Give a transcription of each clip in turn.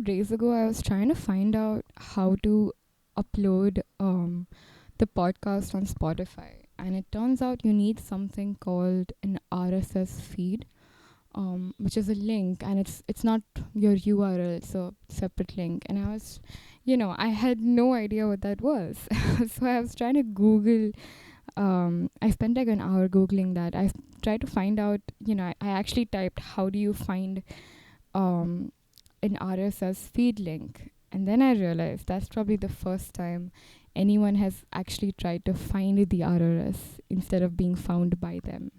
days ago, I was trying to find out how to upload the podcast on Spotify, and it turns out you need something called an RSS feed, which is a link, and it's not your URL; it's a separate link. And I had no idea what that was, so I was trying to Google. I spent like an hour googling that. I tried to find out. I actually typed, "How do you find um, an RSS feed link?" And then I realized that's probably the first time anyone has actually tried to find the RSS instead of being found by them.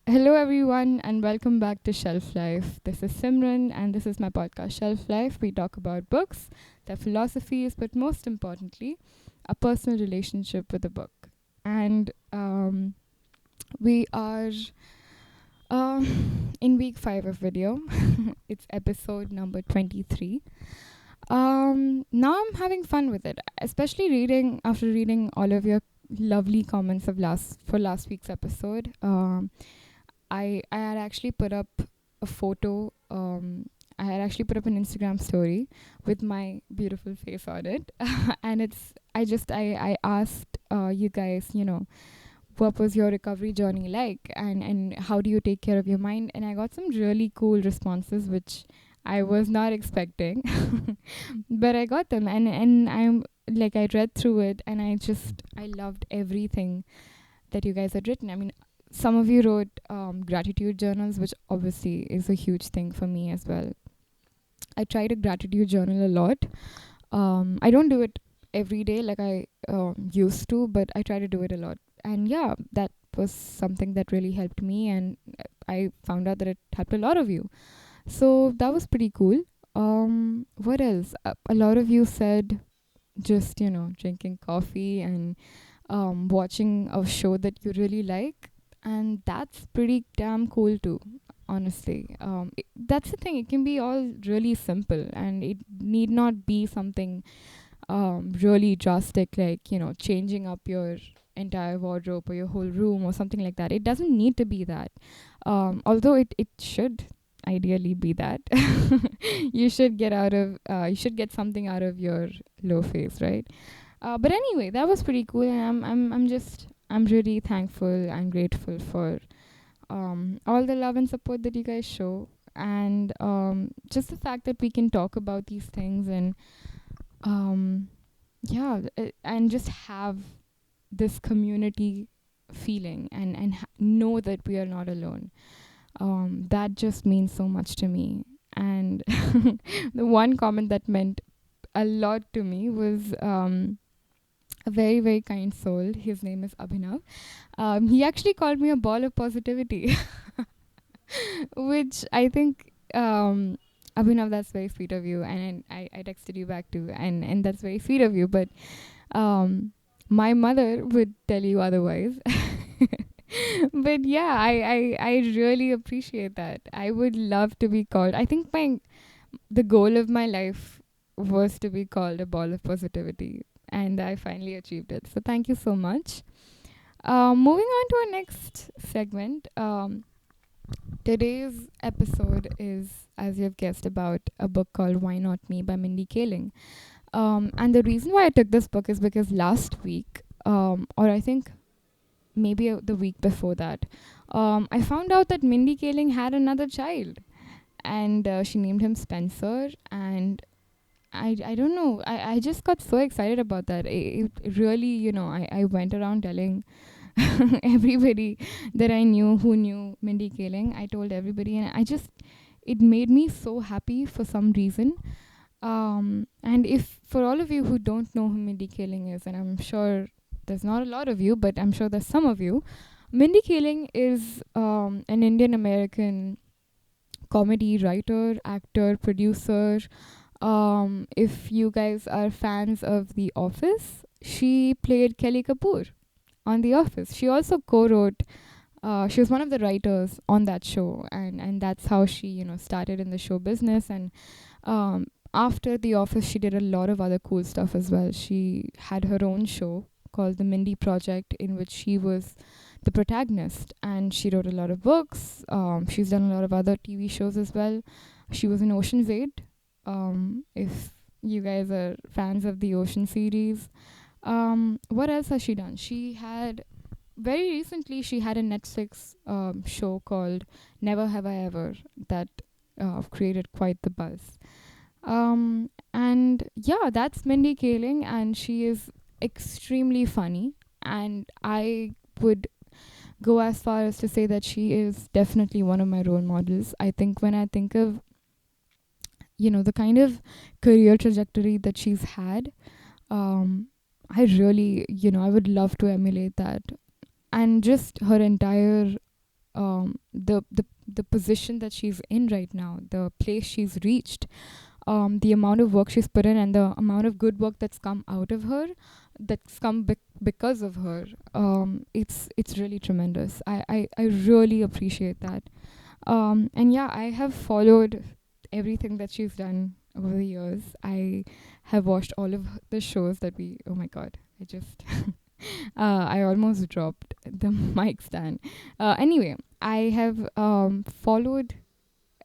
Hello, everyone, and welcome back to Shelf Life. This is Simran, and this is my podcast, Shelf Life. We talk about books, their philosophies, but most importantly, a personal relationship with a book. And we are in week 5 of video. It's episode number 23. Now I'm having fun with it, especially after reading all of your lovely comments of last week's episode. I had actually put up a photo. I had actually put up an Instagram story with my beautiful face on it, and I asked you guys, what was your recovery journey like, and how do you take care of your mind? And I got some really cool responses, which I was not expecting, but I got them, and I'm like I read through it, and I loved everything that you guys had written. I mean, some of you wrote gratitude journals, which obviously is a huge thing for me as well. I try to gratitude journal a lot. I don't do it every day like I used to, but I try to do it a lot. And yeah, that was something that really helped me, and I found out that it helped a lot of you. So that was pretty cool. What else? A lot of you said just, drinking coffee and watching a show that you really like, and that's pretty damn cool too, honestly. That's the thing, it can be all really simple, and it need not be something really drastic, like changing up your entire wardrobe or your whole room or something like that. It doesn't need to be that, although it should ideally be that. You should get something out of your low phase, right? But anyway, that was pretty cool, and I'm really thankful and grateful for all the love and support that you guys show, and just the fact that we can talk about these things, and um, and just have this community feeling, and know that we are not alone. That just means so much to me. And the one comment that meant a lot to me was a very, very kind soul. His name is Abhinav. He actually called me a ball of positivity, which I think, Abhinav, that's very sweet of you. And I texted you back too, and that's very sweet of you. But my mother would tell you otherwise. But yeah, I really appreciate that. I would love to be called. I think the goal of my life was to be called a ball of positivity, and I finally achieved it. So thank you so much. Moving on to our next segment. Today's episode is, as you've guessed, about a book called Why Not Me by Mindy Kaling. And the reason why I took this book is because last week, or I think maybe the week before that, I found out that Mindy Kaling had another child, and she named him Spencer. And I don't know, I just got so excited about that. It really, I went around telling everybody that I knew who knew Mindy Kaling. I told everybody, and it made me so happy for some reason. And if for all of you who don't know who Mindy Kaling is, and I'm sure there's not a lot of you, but I'm sure there's some of you, Mindy Kaling is an Indian American comedy writer, actor, producer. If you guys are fans of The Office, she played Kelly Kapoor on The Office. She also co-wrote. She was one of the writers on that show, and that's how she started in the show business. And after The Office, she did a lot of other cool stuff as well. She had her own show called The Mindy Project, in which she was the protagonist. And she wrote a lot of books. She's done a lot of other TV shows as well. She was in Ocean's 8. If you guys are fans of the Ocean series, what else has she done? She had very recently she had a Netflix show called Never Have I Ever that created quite the buzz. And yeah, that's Mindy Kaling, and she is extremely funny. And I would go as far as to say that she is definitely one of my role models. I think when I think of, the kind of career trajectory that she's had, I really, I would love to emulate that. And just her entire, the position that she's in right now, the place she's reached, the amount of work she's put in, and the amount of good work that's come out of her, that's come because of her. It's really tremendous. I really appreciate that. And yeah, I have followed everything that she's done over the years. I have watched all of the shows that we. Oh my god! I just. I almost dropped the mic stand. Anyway, I have followed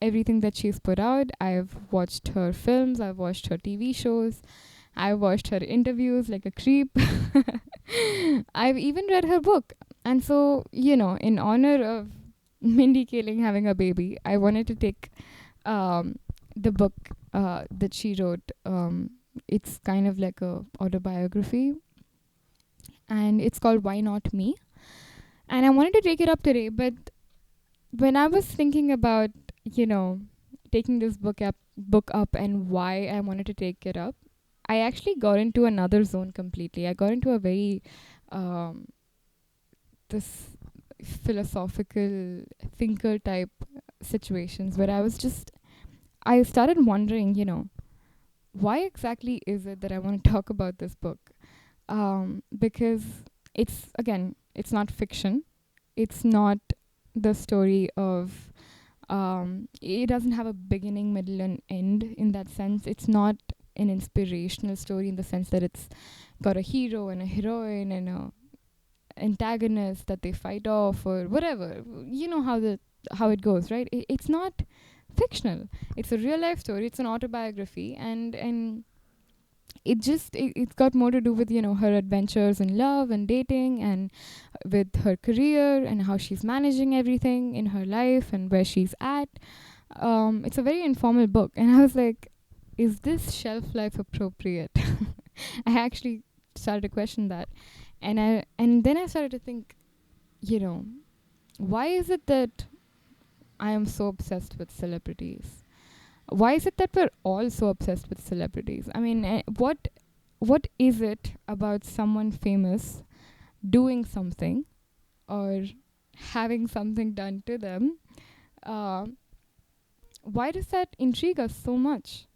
everything that she's put out. I've watched her films, I've watched her TV shows, I've watched her interviews like a creep. I've even read her book. And so, in honor of Mindy Kaling having a baby, I wanted to take the book that she wrote. It's kind of like a autobiography, and it's called Why Not Me? And I wanted to take it up today, but when I was thinking about, taking this book up and why I wanted to take it up, I actually got into another zone completely. I got into a very this philosophical thinker type situations where I started wondering, why exactly is it that I want to talk about this book? Because it's not fiction. It's not the story of, it doesn't have a beginning, middle, and end in that sense. It's not an inspirational story in the sense that it's got a hero and a heroine and a antagonist that they fight off or whatever. You know how it goes, right? It's not fictional. It's a real life story. It's an autobiography, and it's got more to do with her adventures in love and dating, and with her career and how she's managing everything in her life and where she's at. It's a very informal book, and I was like, is this shelf life appropriate? I actually started to question that, and then I started to think, why is it that I am so obsessed with celebrities? Why is it that we're all so obsessed with celebrities? I mean, what is it about someone famous doing something or having something done to them? Uh, why does that intrigue us so much?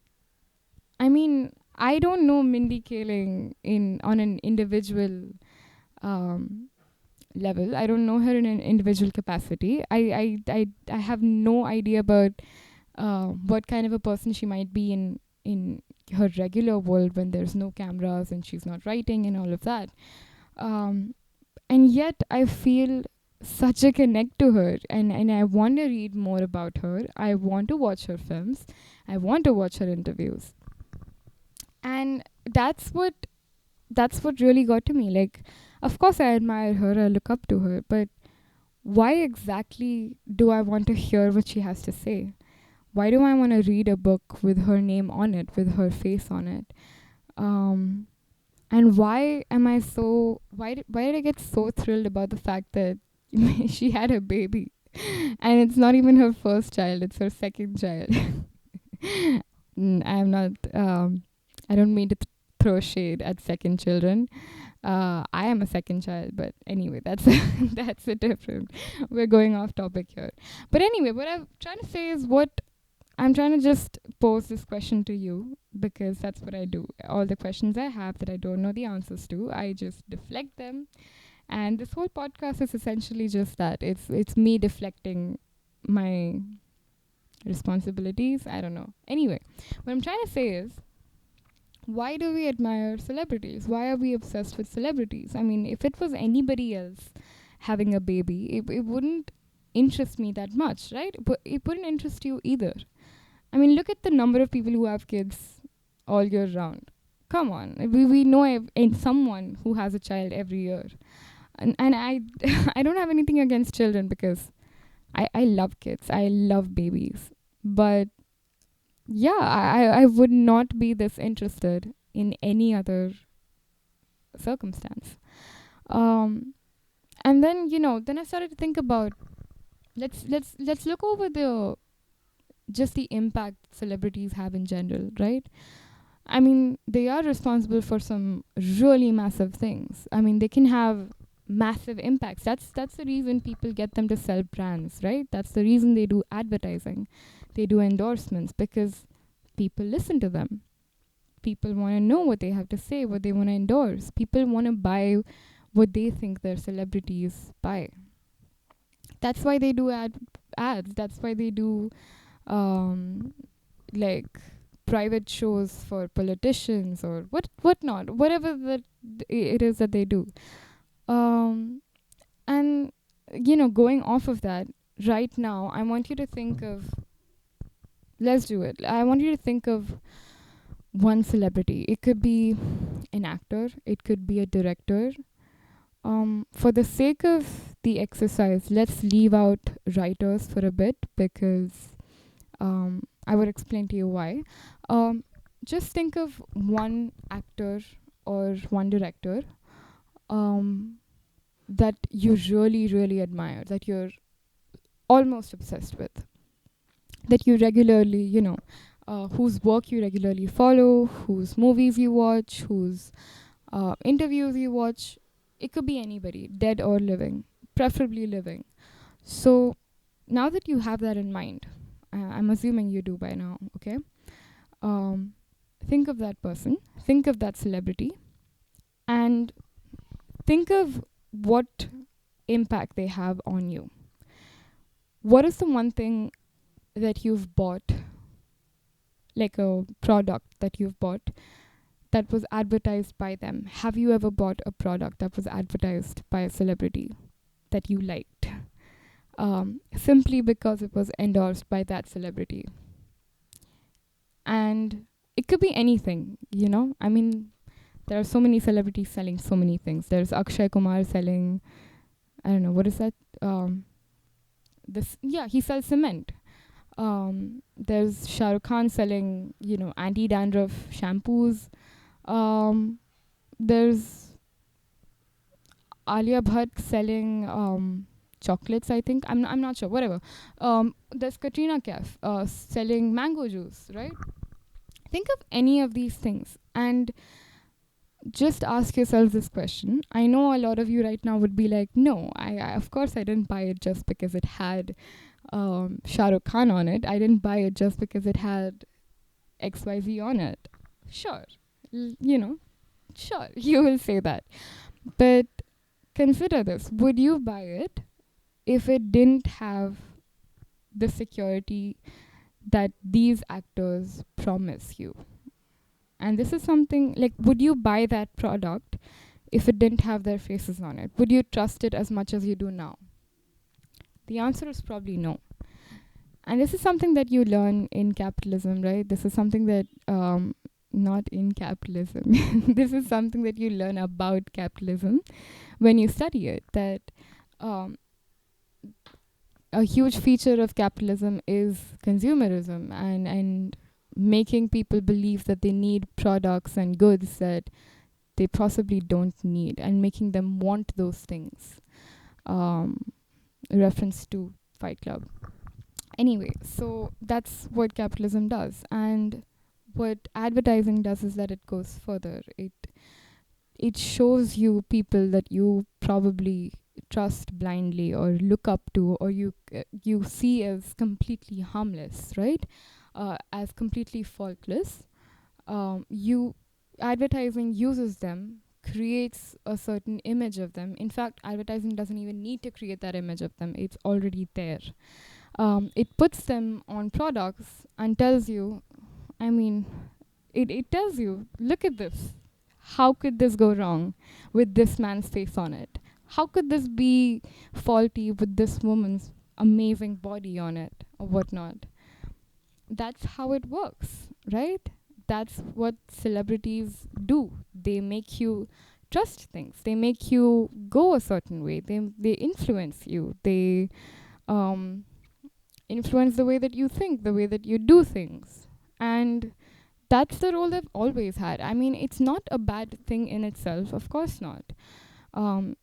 I mean, I don't know Mindy Kaling on an individual um, level. I don't know her in an individual capacity. I have no idea about what kind of a person she might be in her regular world when there's no cameras and she's not writing and all of that. And yet I feel such a connect to her, and I want to read more about her. I want to watch her films. I want to watch her interviews. And that's what really got to me. Like, of course I admire her, I look up to her, but why exactly do I want to hear what she has to say? Why do I want to read a book with her name on it, with her face on it? And why am I so why did I get so thrilled about the fact that she had a baby? And it's not even her first child, it's her second child. I'm not I don't mean to throw shade at second children. I am a second child, but anyway, that's that's a different. We're going off topic here. But anyway, what I'm trying to say is, what I'm trying to just pose this question to you, because that's what I do. All the questions I have that I don't know the answers to, I just deflect them. And this whole podcast is essentially just that. It's me deflecting my responsibilities. I don't know. Anyway, what I'm trying to say is, why do we admire celebrities? Why are we obsessed with celebrities? I mean, if it was anybody else, having a baby, it wouldn't interest me that much, right? But it wouldn't interest you either. I mean, look at the number of people who have kids all year round. Come on, we know someone who has a child every year, and I I don't have anything against children because I love kids, I love babies, but yeah, I would not be this interested in any other circumstance. Um, and then then I started to think about let's look over the just the impact celebrities have in general, right? I mean, they are responsible for some really massive things. I mean, they can have massive impacts. That's the reason people get them to sell brands, right? That's the reason they do advertising. They do endorsements because people listen to them. People want to know what they have to say, what they want to endorse. People want to buy what they think their celebrities buy. That's why they do ads. That's why they do um, like private shows for politicians or whatnot, whatever that it is that they do. Um, and going off of that, right now, I want you to think of. Let's do it. I want you to think of one celebrity. It could be an actor. It could be a director. For the sake of the exercise, let's leave out writers for a bit because I would explain to you why. Um, just think of one actor or one director um, that you really, really admire, that you're almost obsessed with, that you regularly, whose work you regularly follow, whose movies you watch, whose interviews you watch. It could be anybody, dead or living, preferably living. So now that you have that in mind, I'm assuming you do by now, okay? Um, think of that person, think of that celebrity, and think of what impact they have on you. What is the one thing that you've bought, like a product that you've bought, that was advertised by them? Have you ever bought a product that was advertised by a celebrity that you liked? Simply because it was endorsed by that celebrity. And it could be anything, I mean, there are so many celebrities selling so many things. There's Akshay Kumar selling, I don't know, what is that? He sells cement. There's Shah Rukh Khan selling, anti-dandruff shampoos. There's Alia Bhatt selling chocolates, I think. I'm not sure, whatever. There's Katrina Kaif selling mango juice, right? Think of any of these things and just ask yourself this question. I know a lot of you right now would be like, no, I of course I didn't buy it just because it had Shah Rukh Khan on it. I didn't buy it just because it had XYZ on it. Sure, sure, you will say that. But consider this. Would you buy it if it didn't have the security that these actors promise you? And this is something like, would you buy that product if it didn't have their faces on it? Would you trust it as much as you do now? The answer is probably no. And this is something that you learn in capitalism, right? This is something that, not in capitalism, this is something that you learn about capitalism when you study it, that a huge feature of capitalism is consumerism and making people believe that they need products and goods that they possibly don't need, and making them want those things. Reference to Fight Club. Anyway, so that's what capitalism does. And what advertising does is that it goes further. It shows you people that you probably trust blindly or look up to, or you see as completely harmless, right? As completely faultless. You Advertising uses them, creates a certain image of them. In fact, advertising doesn't even need to create that image of them. It's already there. It puts them on products and tells you, I mean, it tells you, look at this. How could this go wrong with this man's face on it? How could this be faulty with this woman's amazing body on it or whatnot? That's how it works, right? That's what celebrities do. They make you trust things. They make you go a certain way. They influence you. They um, influence the way that you think, the way that you do things. And that's the role they've always had. I mean, it's not a bad thing in itself, of course not. Um,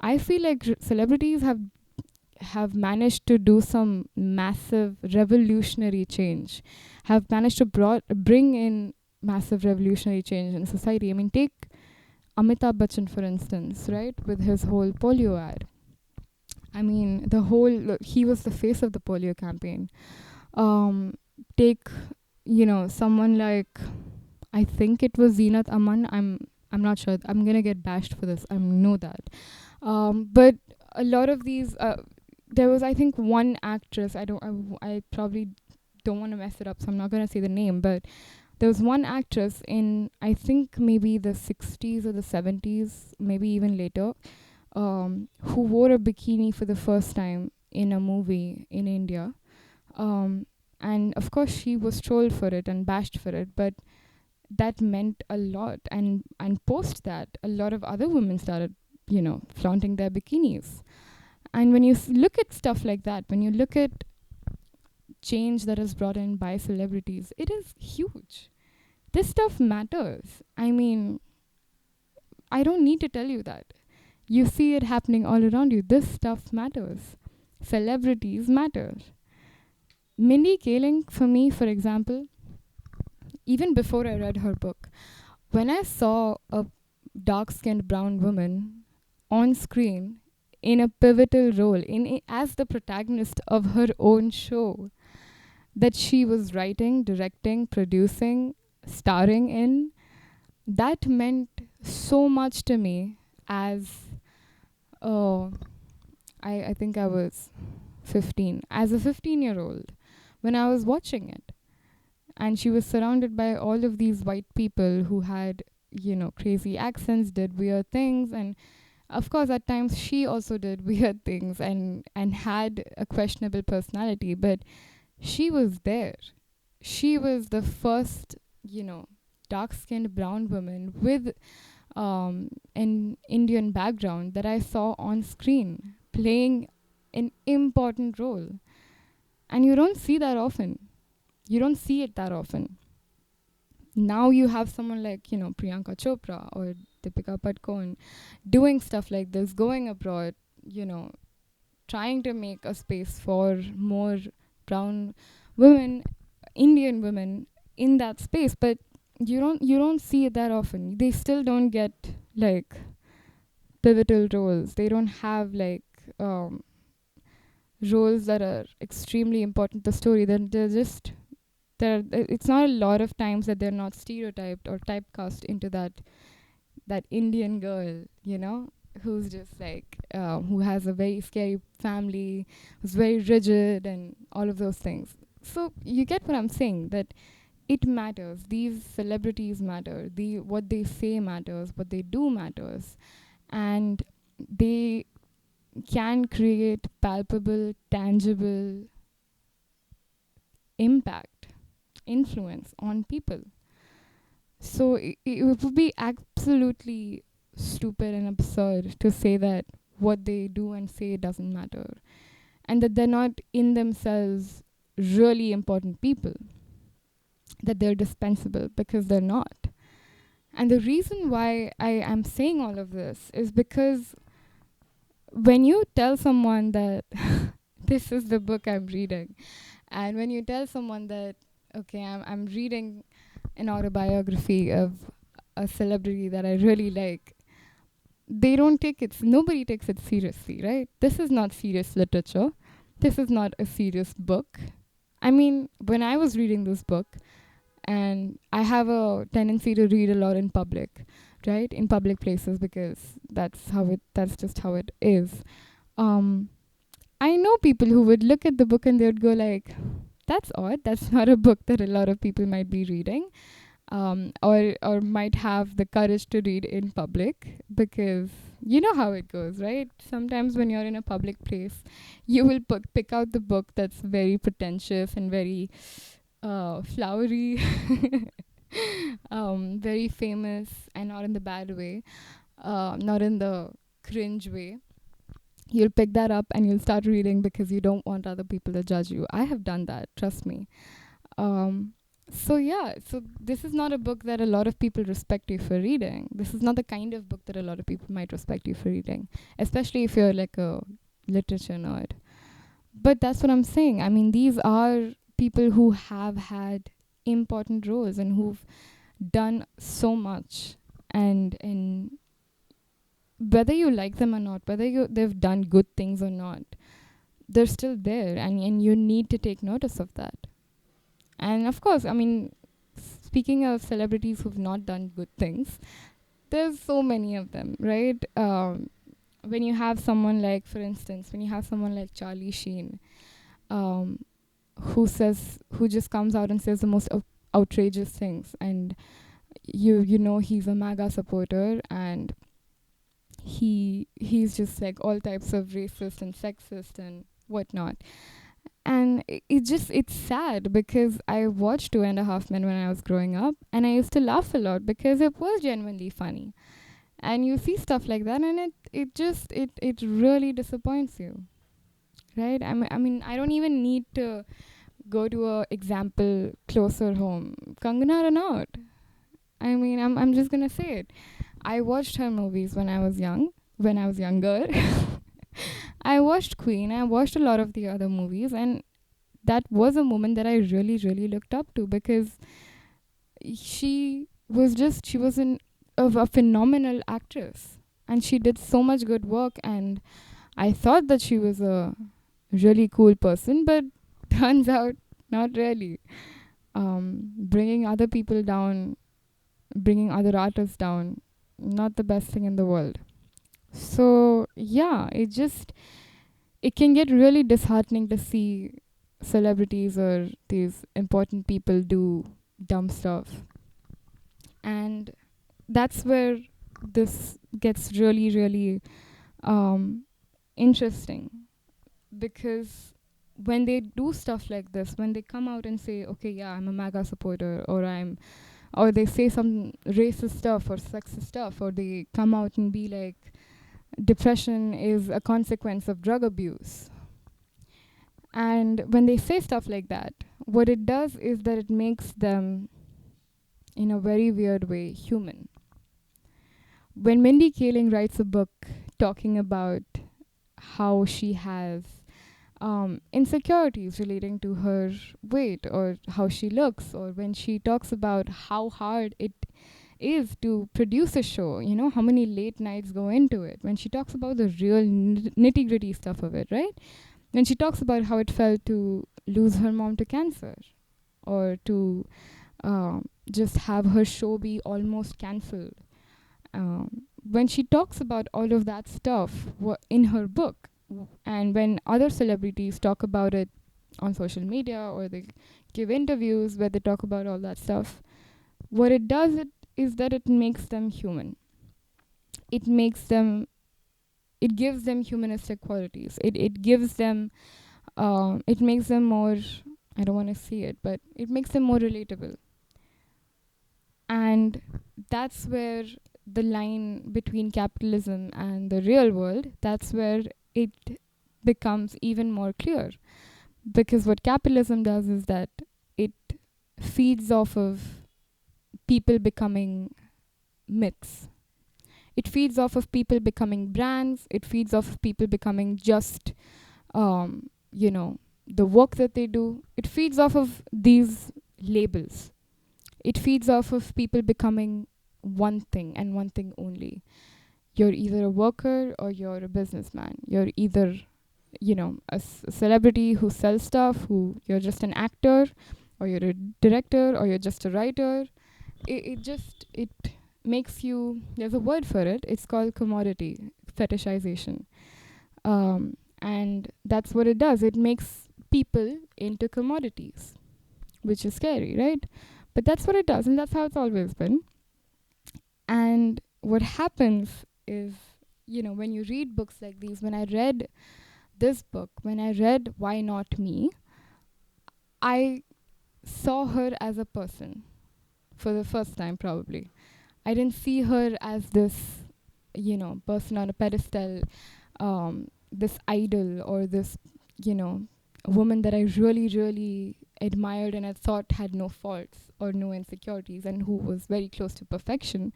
I feel like celebrities have managed to do some massive revolutionary change, have managed to bring in massive revolutionary change in society. I mean, take Amitabh Bachchan, for instance, right, with his whole polio ad. I mean, he was the face of the polio campaign. Um, take, someone like, I think it was Zeenat Aman. I'm not sure. I'm gonna get bashed for this. I know that. But a lot of these, there was, I think, one actress. I probably don't want to mess it up, so I'm not gonna say the name. But there was one actress in, I think, maybe the 60s or the 70s, maybe even later, who wore a bikini for the first time in a movie in India. And of course, she was trolled for it and bashed for it, but that meant a lot. And post that, a lot of other women started, flaunting their bikinis. And when you look at stuff like that, when you look at change that is brought in by celebrities, it is huge. This stuff matters. I mean, I don't need to tell you that. You see it happening all around you. This stuff matters. Celebrities matter. Mindy Kaling, for me, for example, even before I read her book, when I saw a dark skinned brown woman on screen in a pivotal role, as the protagonist of her own show that she was writing, directing, producing, starring in, that meant so much to me as, oh, I think I was 15, as a 15-year-old when I was watching it. And she was surrounded by all of these white people who had, crazy accents, did weird things. And of course, at times she also did weird things and had a questionable personality. But she was there. She was the first, dark skinned brown woman with an Indian background that I saw on screen playing an important role. And you don't see that often. You don't see it that often. Now you have someone like, Priyanka Chopra or Deepika Padukone doing stuff like this, going abroad, trying to make a space for more brown women, Indian women in that space. But you don't see it that often. They still don't get like pivotal roles. They don't have like roles that are extremely important to the story. Then they're just there. It's not a lot of times that they're not stereotyped or typecast into that Indian girl, who's just like who has a very scary family, who's very rigid, and all of those things. So you get what I'm saying, that it matters. These celebrities matter. What they say matters. What they do matters, and they can create palpable, tangible impact, influence on people. So it would be absolutely stupid and absurd to say that what they do and say doesn't matter, and that they're not in themselves really important people, that they're dispensable, because they're not. And the reason why I am saying all of this is because when you tell someone that this is the book I'm reading, and when you tell someone that, okay, I'm reading an autobiography of a celebrity that I really like, nobody takes it seriously, right? This is not serious literature. This is not a serious book. I mean, when I was reading this book, and I have a tendency to read a lot in public, right? In public places, because that's just how it is. I know people who would look at the book and they would go like, that's odd. That's not a book that a lot of people might be reading. or might have the courage to read in public, because you know how it goes, right? Sometimes when you're in a public place, you will pick out the book that's very pretentious and very flowery, very famous, and not in the bad way, not in the cringe way. You'll pick that up and you'll start reading because you don't want other people to judge you. I have done that, trust me. Um, so yeah, so this is not a book that a lot of people respect you for reading. This is not the kind of book that a lot of people might respect you for reading, especially if you're like a literature nerd. But that's what I'm saying. I mean, these are people who have had important roles and who've done so much, and whether you like them or not, whether they've done good things or not, they're still there, and you need to take notice of that. And of course, I mean, speaking of celebrities who've not done good things, there's so many of them, right? When you have someone like, for instance, when you have someone like Charlie Sheen, um, who just comes out and says the most outrageous things, and you know he's a MAGA supporter, and he's just like all types of racist and sexist and whatnot. And it's sad because I watched Two and a Half Men when I was growing up, and I used to laugh a lot because it was genuinely funny. And you see stuff like that, and it really disappoints you, right? I mean, I don't even need to go to a example closer home. Kangana Ranaut. I mean, I'm just gonna say it. I watched her movies when I was young, when I was younger. I watched Queen. I watched a lot of the other movies, and that was a woman that I really, really looked up to, because she was a phenomenal actress, and she did so much good work. And I thought that she was a really cool person, but turns out not really. Bringing other people down, bringing other artists down, not the best thing in the world. So yeah, it can get really disheartening to see celebrities or these important people do dumb stuff. And that's where this gets really, really um, interesting, because when they do stuff like this, when they come out and say, okay, yeah, I'm a MAGA supporter, or they say some racist stuff or sexist stuff, or they come out and be like, depression is a consequence of drug abuse. And when they say stuff like that, what it does is that it makes them, in a very weird way, human. When Mindy Kaling writes a book talking about how she has insecurities relating to her weight or how she looks, or when she talks about how hard it is to produce a show, you know, how many late nights go into it, when she talks about the real nitty gritty stuff of it, right? When she talks about how it felt to lose her mom to cancer, or to just have her show be almost cancelled. When she talks about all of that stuff in her book, and when other celebrities talk about it on social media, or they give interviews where they talk about all that stuff, what it does is that it makes them human. It makes them, it gives them humanistic qualities. It gives them, it makes them more, I don't want to see it, but it makes them more relatable. And that's where the line between capitalism and the real world, that's where it becomes even more clear. Because what capitalism does is that it feeds off of people becoming myths. It feeds off of people becoming brands. It feeds off of people becoming just, you know, the work that they do. It feeds off of these labels. It feeds off of people becoming one thing and one thing only. You're either a worker or you're a businessman. You're either, you know, a celebrity who sells stuff, who you're just an actor, or you're a director, or you're just a writer. It makes you, there's a word for it, it's called commodity fetishization. And that's what it does. It makes people into commodities, which is scary, right? But that's what it does, and that's how it's always been. And what happens is, when you read books like these, when I read this book, when I read Why Not Me, I saw her as a person for the first time, probably. I didn't see her as this, person on a pedestal, this idol, or this, woman that I really, really admired and I thought had no faults or no insecurities and who was very close to perfection,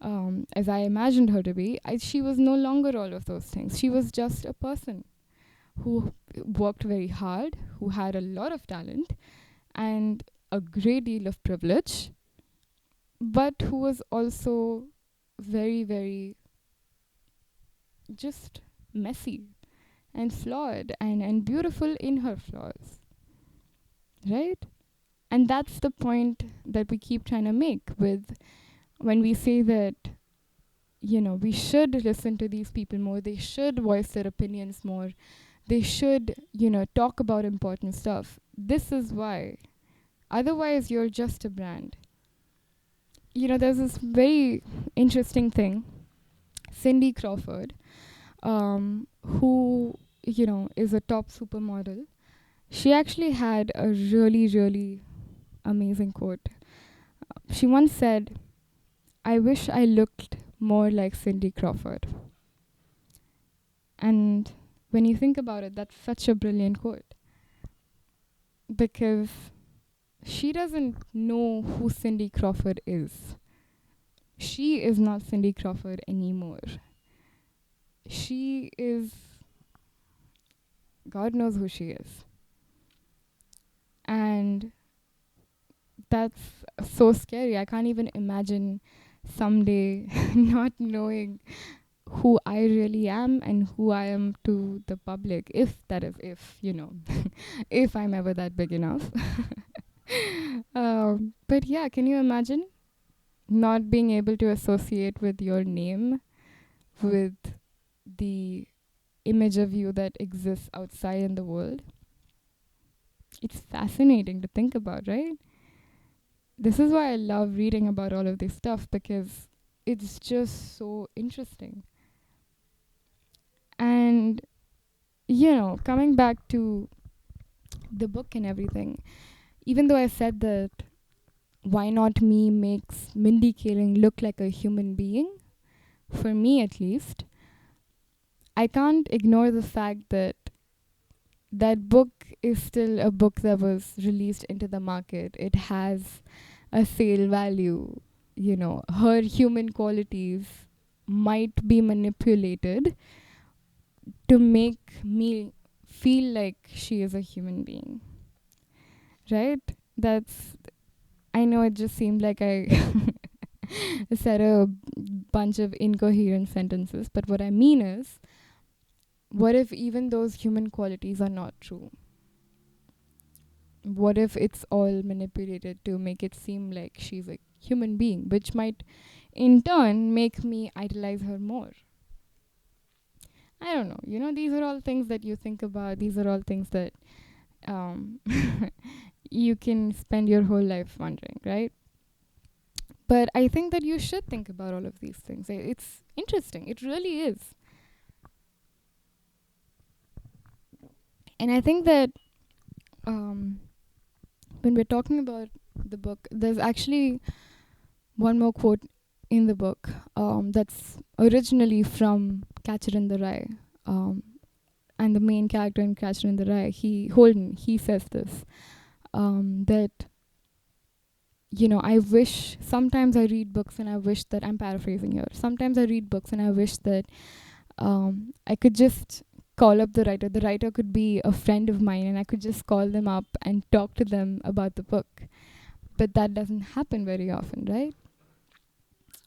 as I imagined her to be. She was no longer all of those things. She was just a person who worked very hard, who had a lot of talent and a great deal of privilege, but who was also very, very just messy and flawed and beautiful in her flaws, right? And that's the point that we keep trying to make with when we say that, we should listen to these people more, they should voice their opinions more, they should, talk about important stuff. This is why. Otherwise, you're just a brand. There's this very interesting thing. Cindy Crawford, who, is a top supermodel, she actually had a really, really amazing quote. She once said, "I wish I looked more like Cindy Crawford." And when you think about it, that's such a brilliant quote. Because she doesn't know who Cindy Crawford is. She is not Cindy Crawford anymore. She is, God knows who she is. And that's so scary. I can't even imagine someday not knowing who I really am and who I am to the public, if that is, if I'm ever that big enough. But yeah, can you imagine not being able to associate with your name with the image of you that exists outside in the world? It's fascinating to think about, right? This is why I love reading about all of this stuff, because it's just so interesting. And, coming back to the book and everything, even though I said that Why Not Me makes Mindy Kaling look like a human being, for me at least, I can't ignore the fact that that book is still a book that was released into the market. It has a sale value. Her human qualities might be manipulated to make me feel like she is a human being. Right? I know it just seemed like I said a bunch of incoherent sentences, but what I mean is, what if even those human qualities are not true? What if it's all manipulated to make it seem like she's a human being, which might in turn make me idolize her more? I don't know. These are all things that you think about. These are all things that um, you can spend your whole life wondering, right? But I think that you should think about all of these things. It's interesting. It really is. And I think that when we're talking about the book, there's actually one more quote in the book that's originally from Catcher in the Rye. And the main character in Catcher in the Rye, Holden, he says this, that, sometimes I read books and I wish that, I'm paraphrasing here, sometimes I read books and I wish that I could just call up the writer. The writer could be a friend of mine and I could just call them up and talk to them about the book. But that doesn't happen very often, right?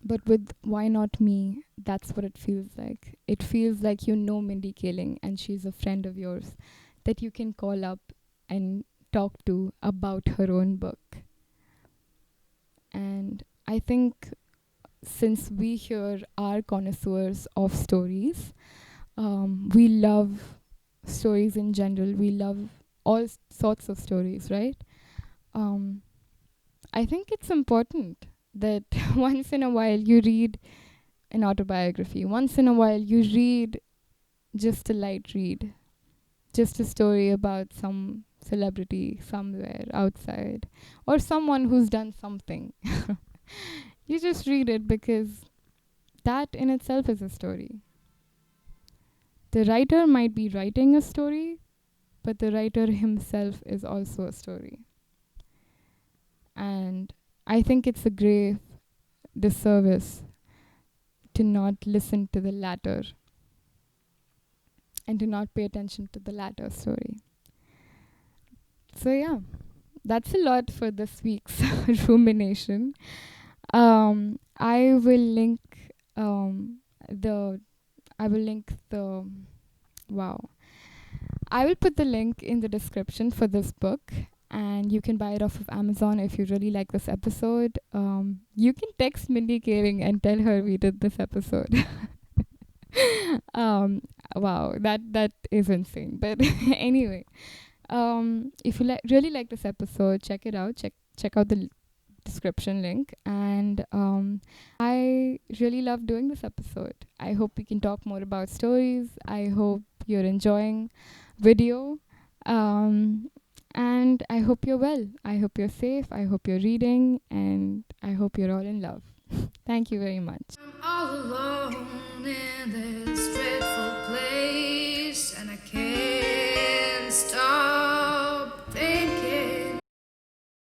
But with Why Not Me, that's what it feels like. It feels like Mindy Kaling and she's a friend of yours that you can call up and talk to about her own book. And I think since we here are connoisseurs of stories, we love stories in general. We love all sorts of stories, right? I think it's important that once in a while you read an autobiography. Once in a while you read just a light read, just a story about some celebrity somewhere outside or someone who's done something. You just read it because that in itself is a story. The writer might be writing a story, but the writer himself is also a story. And I think it's a grave disservice to not listen to the latter and to not pay attention to the latter story. So, yeah, that's a lot for this week's rumination. I will link the. I will link the. Wow. I will put the link in the description for this book, and you can buy it off of Amazon if you really like this episode. You can text Mindy Kaling and tell her we did this episode. um, wow, that is insane. But anyway, if you really like this episode, check it out. Check out the description link. And I really love doing this episode. I hope we can talk more about stories. I hope you're enjoying video. And I hope you're well. I hope you're safe. I hope you're reading. And I hope you're all in love. Thank you very much. I'm all alone in this dreadful place.